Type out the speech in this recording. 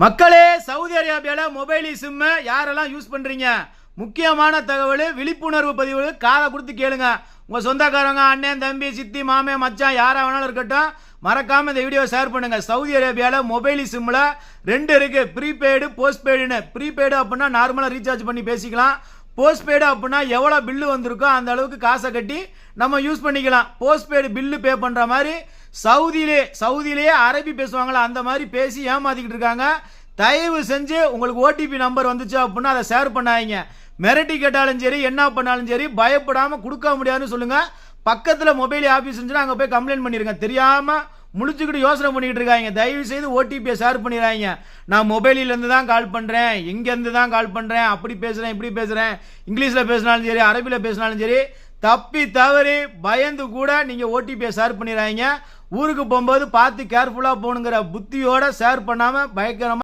மக்களே, சவுதி அரேபியாவில் mobile sim யாரெல்லாம் யூஸ் பண்ணுறீங்க? முக்கியமான தகவல், விழிப்புணர்வு பதிவு, காதை கொடுத்து கேளுங்க. உங்கள் சொந்தக்காரங்க, அண்ணன், தம்பி, சித்தி, மாமே, மச்சான் யாராக வேணாலும் இருக்கட்டும், மறக்காமல் இந்த வீடியோ ஷேர் பண்ணுங்கள். சவுதி அரேபியாவில் மொபைல் சிம்மில் 2 இருக்குது, ப்ரீபெய்டு, போஸ்ட்பெய்டுன்னு. ப்ரீபெய்டு அப்படின்னா நார்மலாக ரீசார்ஜ் பண்ணி பேசிக்கலாம். போஸ்ட்பெய்டு அப்படின்னா எவ்வளோ பில்லு வந்திருக்கோ அந்த அளவுக்கு காசை கட்டி நம்ம யூஸ் பண்ணிக்கலாம். போஸ்ட்பெய்டு பில்லு பே பண்ணுற மாதிரி சவுதியிலே அரபி பேசுவாங்களா, அந்த மாதிரி பேசி ஏமாத்திக்கிட்டு இருக்காங்க. தயவு செஞ்சு உங்களுக்கு ஓடிபி நம்பர் வந்துச்சு அப்படின்னா அதை ஷேர் பண்ணாதீங்க. மிரட்டி கேட்டாலும் சரி, என்ன பண்ணாலும் சரி, பயப்படாமல் கொடுக்க முடியாதுன்னு சொல்லுங்கள். பக்கத்தில் மொபைல் ஆஃபீஸ் இருந்துச்சுன்னா அங்கே போய் கம்ப்ளைண்ட் பண்ணிடுங்க. தெரியாமல் முழிச்சுக்கிட்டு யோசனை பண்ணிக்கிட்டு இருக்காங்க. தயவு செய்து ஓடிபியை ஷேர் பண்ணிடுறாங்க. நான் மொபைலிலேருந்து தான் கால் பண்ணுறேன், இங்கேருந்து தான் கால் பண்ணுறேன், அப்படி பேசுகிறேன், இப்படி பேசுகிறேன், இங்கிலீஷில் பேசினாலும் சரி, அரபியில் பேசினாலும் சரி, தப்பி தவறி பயந்து கூட நீங்கள் ஓடிபியை ஷேர் பண்ணிடுறாங்க. ஊருக்கு போகும்போது பார்த்து கேர்ஃபுல்லாக போகணுங்கிற புத்தியோடு ஷேர் பண்ணாமல் பயங்கரமாக